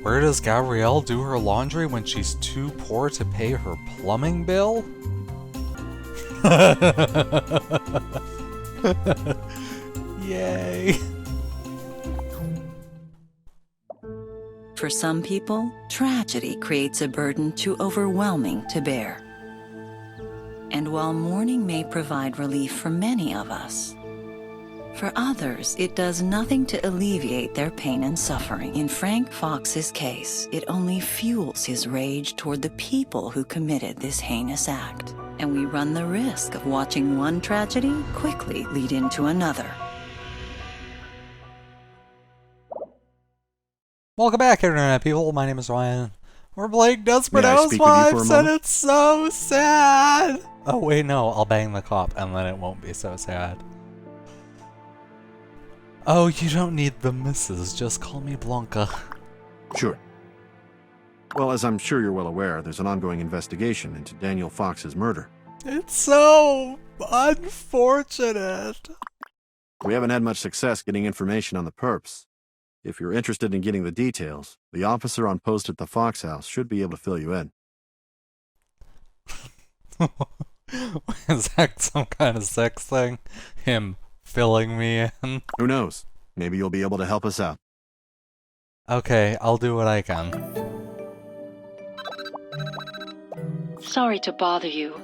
Where does Gabrielle do her laundry when she's too poor to pay her plumbing bill? Yay! For some people, tragedy creates a burden too overwhelming to bear. And while mourning may provide relief for many of us, for others, it does nothing to alleviate their pain and suffering. In Frank Fox's case, it only fuels his rage toward the people who committed this heinous act. And we run the risk of watching one tragedy quickly lead into another. Welcome back, Internet people. My name is Ryan. We're playing Desperate May I speak with you for a Housewives, and moment? it's so sad! Oh wait, no, I'll bang the cop, and then it won't be so sad. Oh, you don't need the missus, just call me Blanca. Sure. Well, as I'm sure you're well aware, there's an ongoing investigation into Daniel Fox's murder. It's so unfortunate. We haven't had much success getting information on the perps. If you're interested in getting the details, the officer on post at the Fox house should be able to fill you in. Is that some kind of sex thing? Him filling me in? Who knows? Maybe you'll be able to help us out. Okay, I'll do what I can. Sorry to bother you,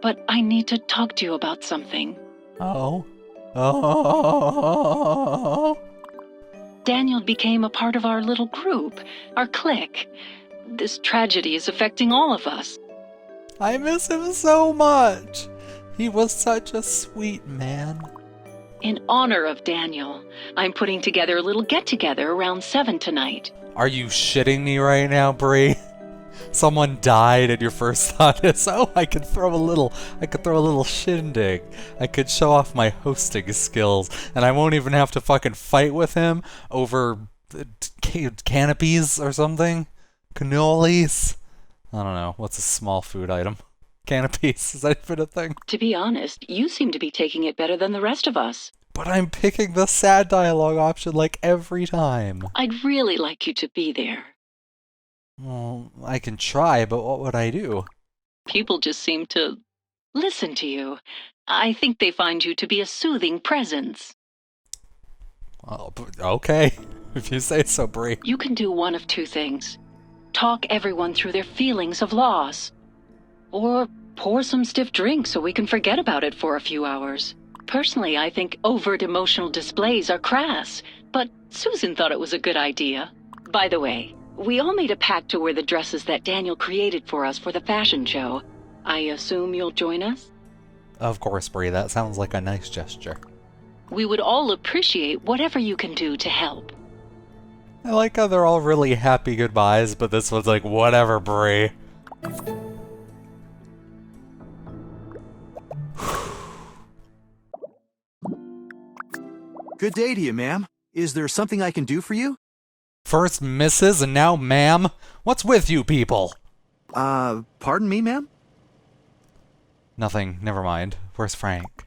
but I need to talk to you about something. Oh? Oh? Daniel became a part of our little group, our clique. This tragedy is affecting all of us. I miss him so much. He was such a sweet man. In honor of Daniel, I'm putting together a little get-together around 7 tonight. Are you shitting me right now, Bree? Someone died and your first thought is, oh, I could throw a little shindig. I could show off my hosting skills, and I won't even have to fucking fight with him over canopies or something? Cannolis? I don't know. What's a small food item? Canopies? Is that even a thing? To be honest, you seem to be taking it better than the rest of us. But I'm picking the sad dialogue option like every time. I'd really like you to be there. Well, I can try, but what would I do? People just seem to listen to you. I think they find you to be a soothing presence. Oh, okay. If you say so, Bree. You can do one of two things. Talk everyone through their feelings of loss. Or pour some stiff drink so we can forget about it for a few hours. Personally, I think overt emotional displays are crass, but Susan thought it was a good idea. By the way, we all made a pact to wear the dresses that Daniel created for us for the fashion show. I assume you'll join us? Of course, Bree. That sounds like a nice gesture. We would all appreciate whatever you can do to help. I like how they're all really happy goodbyes, but this one's like, whatever, Bree. Good day to you, ma'am. Is there something I can do for you? First Mrs. and now ma'am? What's with you people? Pardon me, ma'am? Nothing. Never mind. Where's Frank?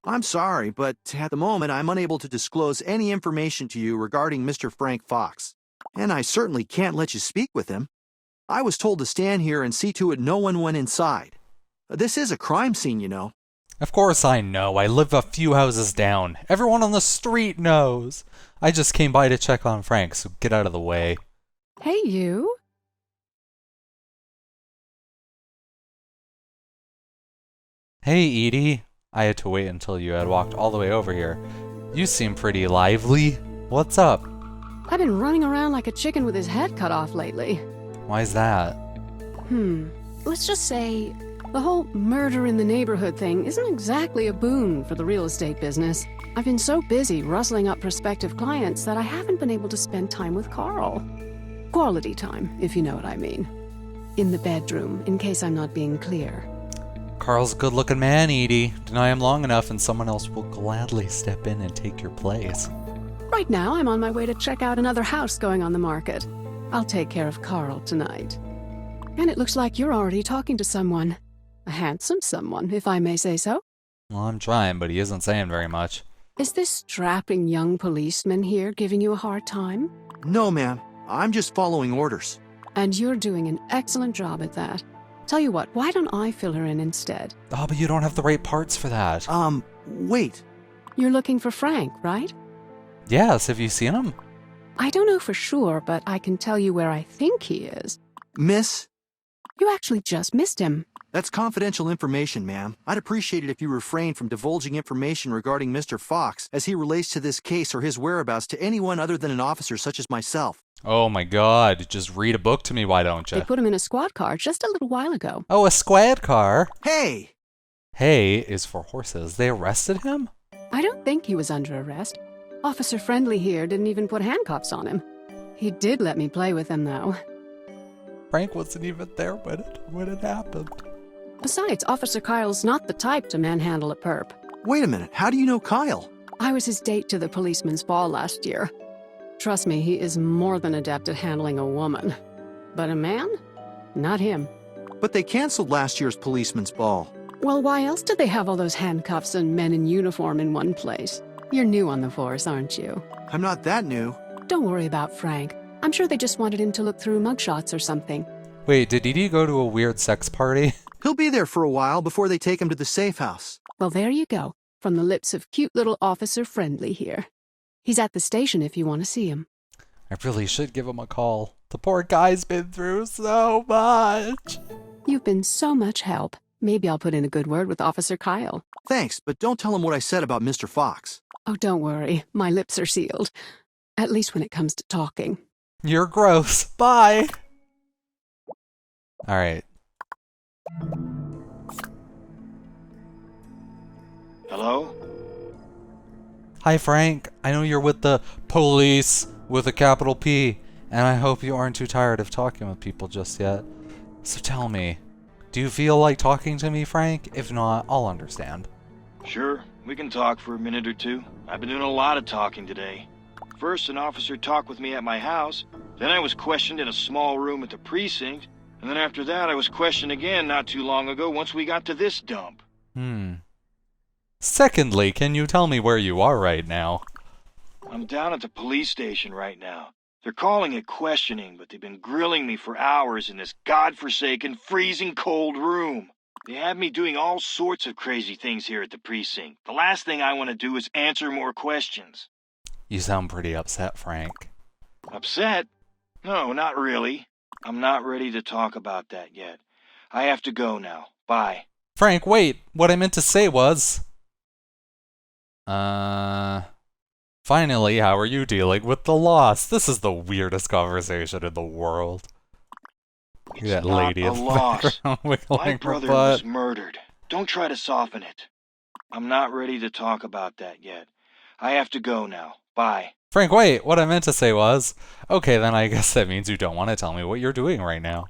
I'm sorry, but at the moment I'm unable to disclose any information to you regarding Mr. Frank Fox. And I certainly can't let you speak with him. I was told to stand here and see to it no one went inside. This is a crime scene, you know. Of course I know. I live a few houses down. Everyone on the street knows. I just came by to check on Frank, so get out of the way. Hey, you. Hey, Edie. I had to wait until you had walked all the way over here. You seem pretty lively. What's up? I've been running around like a chicken with his head cut off lately. Why's that? Let's just say the whole murder in the neighborhood thing isn't exactly a boon for the real estate business. I've been so busy rustling up prospective clients that I haven't been able to spend time with Carl. Quality time, if you know what I mean. In the bedroom, in case I'm not being clear. Carl's a good-looking man, Edie. Deny him long enough and someone else will gladly step in and take your place. Right now, I'm on my way to check out another house going on the market. I'll take care of Carl tonight. And it looks like you're already talking to someone. A handsome someone, if I may say so. Well, I'm trying, but he isn't saying very much. Is this strapping young policeman here giving you a hard time? No, ma'am. I'm just following orders. And you're doing an excellent job at that. Tell you what, why don't I fill her in instead? Oh, but you don't have the right parts for that. Wait. You're looking for Frank, right? Yes, have you seen him? I don't know for sure, but I can tell you where I think he is. Miss? You actually just missed him. That's confidential information, ma'am. I'd appreciate it if you refrained from divulging information regarding Mr. Fox as he relates to this case or his whereabouts to anyone other than an officer such as myself. Oh my god, just read a book to me, why don't you? They put him in a squad car just a little while ago. Oh, a squad car? Hey! Hay is for horses. They arrested him? I don't think he was under arrest. Officer Friendly here didn't even put handcuffs on him. He did let me play with him, though. Frank wasn't even there when it happened. Besides, Officer Kyle's not the type to manhandle a perp. Wait a minute, how do you know Kyle? I was his date to the policeman's ball last year. Trust me, he is more than adept at handling a woman. But a man? Not him. But they canceled last year's policeman's ball. Well, why else did they have all those handcuffs and men in uniform in one place? You're new on the force, aren't you? I'm not that new. Don't worry about Frank. I'm sure they just wanted him to look through mugshots or something. Wait, did Dee Dee go to a weird sex party? He'll be there for a while before they take him to the safe house. Well, there you go. From the lips of cute little Officer Friendly here. He's at the station if you want to see him. I really should give him a call. The poor guy's been through so much. You've been so much help. Maybe I'll put in a good word with Officer Kyle. Thanks, but don't tell him what I said about Mr. Fox. Oh, don't worry. My lips are sealed. At least when it comes to talking. You're gross. Bye. All right. Hello? Hi, Frank. I know you're with the police with a capital P, and I hope you aren't too tired of talking with people just yet. So tell me, do you feel like talking to me, Frank? If not, I'll understand. Sure, we can talk for a minute or two. I've been doing a lot of talking today. First, an officer talked with me at my house. Then I was questioned in a small room at the precinct. And then after that, I was questioned again not too long ago once we got to this dump. Secondly, can you tell me where you are right now? I'm down at the police station right now. They're calling it questioning, but they've been grilling me for hours in this godforsaken, freezing cold room. They have me doing all sorts of crazy things here at the precinct. The last thing I want to do is answer more questions. You sound pretty upset, Frank. Upset? No, not really. I'm not ready to talk about that yet. I have to go now. Bye. Frank, wait! What I meant to say was... Finally, how are you dealing with the loss? This is the weirdest conversation in the world. It's That not lady a in the loss. background wiggling My her brother butt. was murdered. Don't try to soften it. I'm not ready to talk about that yet. I have to go now. Bye. Frank, wait! What I meant to say was... Okay, then I guess that means you don't want to tell me what you're doing right now.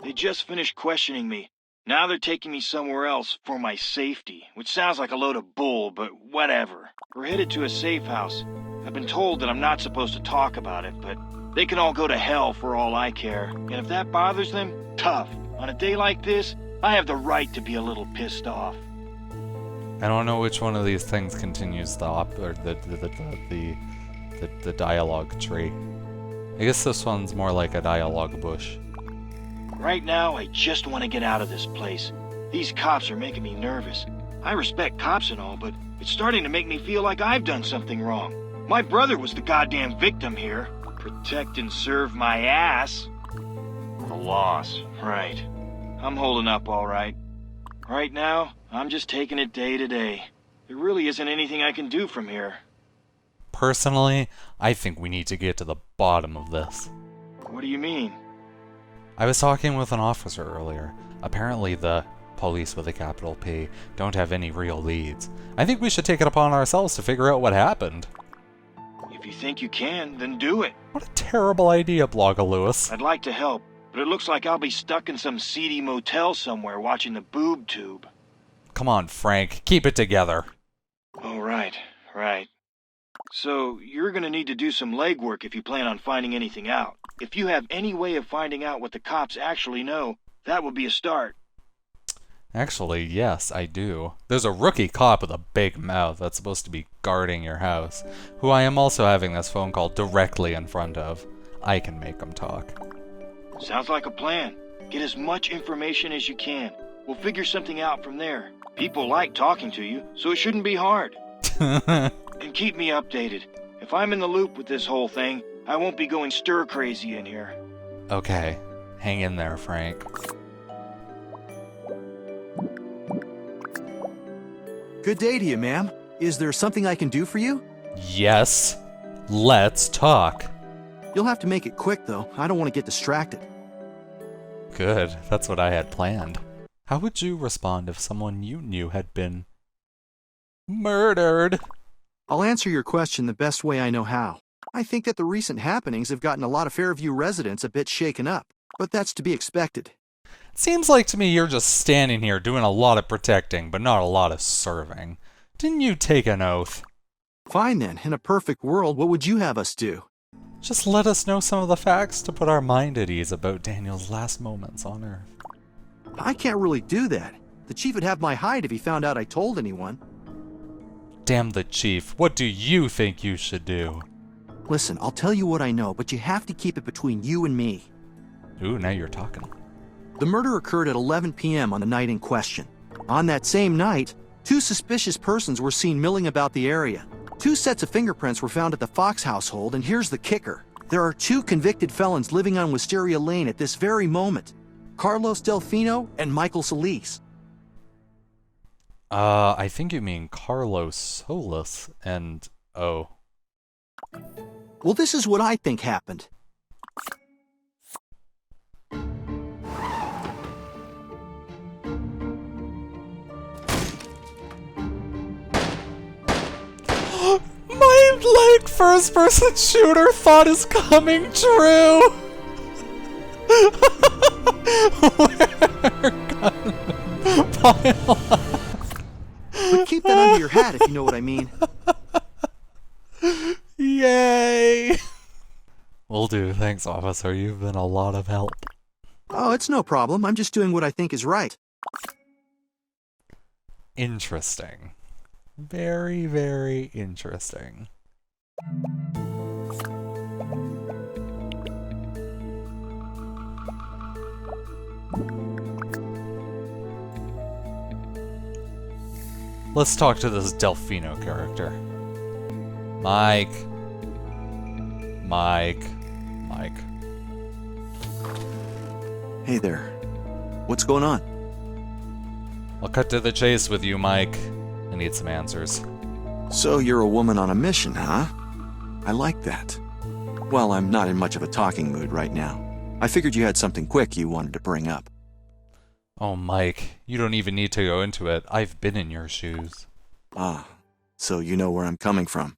They just finished questioning me. Now they're taking me somewhere else for my safety, which sounds like a load of bull, but whatever. We're headed to a safe house. I've been told that I'm not supposed to talk about it, but they can all go to hell for all I care. And if that bothers them, tough. On a day like this, I have the right to be a little pissed off. I don't know which one of these things continues the dialogue tree. I guess this one's more like a dialogue bush. Right now, I just want to get out of this place. These cops are making me nervous. I respect cops and all, but it's starting to make me feel like I've done something wrong. My brother was the goddamn victim here. Protect and serve my ass. The loss, right. I'm holding up all right. Right now, I'm just taking it day to day. There really isn't anything I can do from here. Personally, I think we need to get to the bottom of this. What do you mean? I was talking with an officer earlier. Apparently the police with a capital P don't have any real leads. I think we should take it upon ourselves to figure out what happened. If you think you can, then do it. What a terrible idea, Blogga Lewis. I'd like to help, but it looks like I'll be stuck in some seedy motel somewhere watching the boob tube. Come on, Frank. Keep it together. Oh, right. So, you're gonna need to do some legwork if you plan on finding anything out. If you have any way of finding out what the cops actually know, that would be a start. Actually, yes, I do. There's a rookie cop with a big mouth that's supposed to be guarding your house, who I am also having this phone call directly in front of. I can make them talk. Sounds like a plan. Get as much information as you can. We'll figure something out from there. People like talking to you, so it shouldn't be hard. And keep me updated. If I'm in the loop with this whole thing, I won't be going stir-crazy in here. Okay. Hang in there, Frank. Good day to you, ma'am. Is there something I can do for you? Yes. Let's talk. You'll have to make it quick, though. I don't want to get distracted. Good. That's what I had planned. How would you respond if someone you knew had been murdered? I'll answer your question the best way I know how. I think that the recent happenings have gotten a lot of Fairview residents a bit shaken up, but that's to be expected. Seems like to me you're just standing here doing a lot of protecting, but not a lot of serving. Didn't you take an oath? Fine then. In a perfect world, what would you have us do? Just let us know some of the facts to put our mind at ease about Daniel's last moments on Earth. I can't really do that. The chief would have my hide if he found out I told anyone. Damn the chief. What do you think you should do? Listen, I'll tell you what I know, but you have to keep it between you and me. Ooh, now you're talking. The murder occurred at 11 p.m. on the night in question. On that same night, 2 suspicious persons were seen milling about the area. 2 sets of fingerprints were found at the Fox household, and here's the kicker. There are 2 convicted felons living on Wisteria Lane at this very moment. Carlos Delfino and Michael Solis. I think you mean Carlos Solis and... oh. Well, this is what I think happened. My first-person shooter thought is coming true! But keep that under your hat if you know what I mean. Yay! Will do. Thanks, officer. You've been a lot of help. Oh, it's no problem. I'm just doing what I think is right. Interesting. Very, very interesting. Let's talk to this Delfino character. Mike. Hey there. What's going on? I'll cut to the chase with you, Mike. I need some answers. So you're a woman on a mission, huh? I like that. Well, I'm not in much of a talking mood right now. I figured you had something quick you wanted to bring up. Oh, Mike, you don't even need to go into it. I've been in your shoes. Ah, so you know where I'm coming from.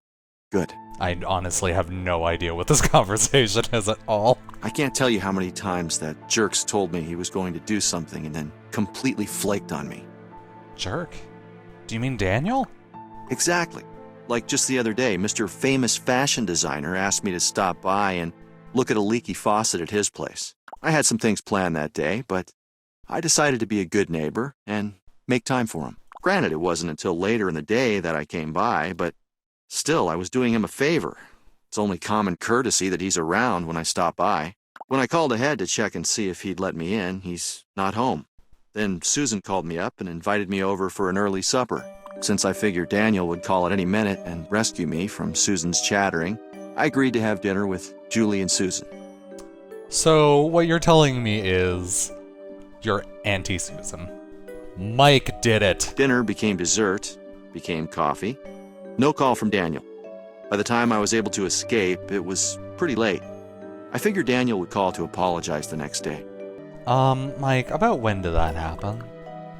Good. I honestly have no idea what this conversation is at all. I can't tell you how many times that jerk's told me he was going to do something and then completely flaked on me. Jerk? Do you mean Daniel? Exactly. Like just the other day, Mr. Famous Fashion Designer asked me to stop by and look at a leaky faucet at his place. I had some things planned that day, but I decided to be a good neighbor and make time for him. Granted, it wasn't until later in the day that I came by, but still, I was doing him a favor. It's only common courtesy that he's around when I stop by. When I called ahead to check and see if he'd let me in, he's not home. Then Susan called me up and invited me over for an early supper. Since I figured Daniel would call at any minute and rescue me from Susan's chattering, I agreed to have dinner with Julie and Susan. So, what you're telling me is you're anti-Susan. Mike did it. Dinner became dessert, became coffee. No call from Daniel. By the time I was able to escape, it was pretty late. I figured Daniel would call to apologize the next day. Mike, about when did that happen?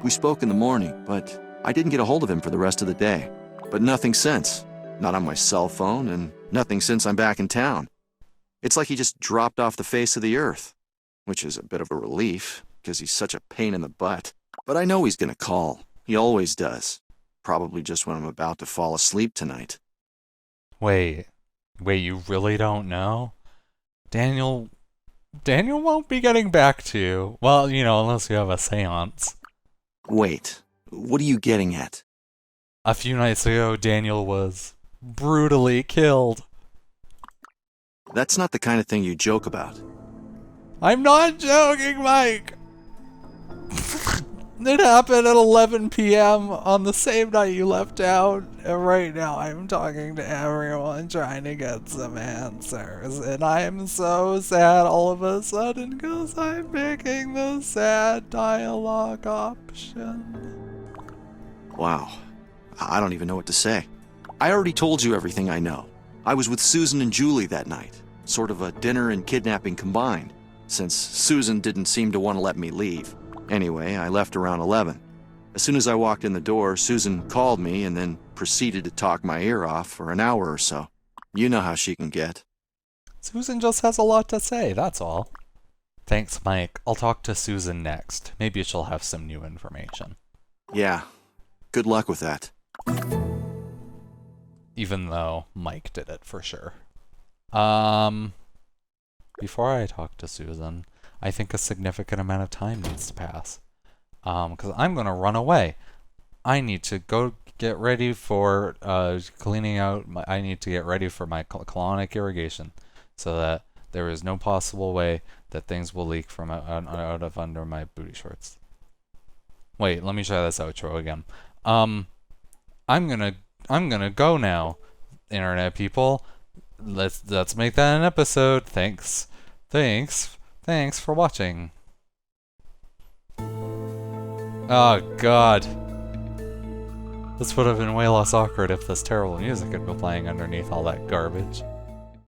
We spoke in the morning, but I didn't get a hold of him for the rest of the day. But nothing since. Not on my cell phone, and nothing since I'm back in town. It's like he just dropped off the face of the earth, which is a bit of a relief, because he's such a pain in the butt. But I know he's gonna call. He always does. Probably just when I'm about to fall asleep tonight. Wait, you really don't know? Daniel won't be getting back to you. Well, you know, unless you have a seance. Wait, what are you getting at? A few nights ago, Daniel was brutally killed. That's not the kind of thing you joke about. I'm not joking, Mike! It happened at 11 p.m. on the same night you left town, and right now I'm talking to everyone trying to get some answers, and I am so sad all of a sudden because I'm picking the sad dialogue option. Wow. I don't even know what to say. I already told you everything I know. I was with Susan and Julie that night, sort of a dinner and kidnapping combined, since Susan didn't seem to want to let me leave. Anyway, I left around 11. As soon as I walked in the door, Susan called me and then proceeded to talk my ear off for an hour or so. You know how she can get. Susan just has a lot to say, that's all. Thanks, Mike. I'll talk to Susan next. Maybe she'll have some new information. Yeah. Good luck with that. Even though Mike did it for sure. Before I talk to Susan, I think a significant amount of time needs to pass. Because I'm going to run away. I need to go get ready for cleaning out. I need to get ready for my colonic irrigation, so that there is no possible way that things will leak from out of under my booty shorts. Wait, let me try this outro again. I'm gonna go now, internet people. Let's make that an episode. Thanks for watching. Oh god. This would have been way less awkward if this terrible music had been playing underneath all that garbage.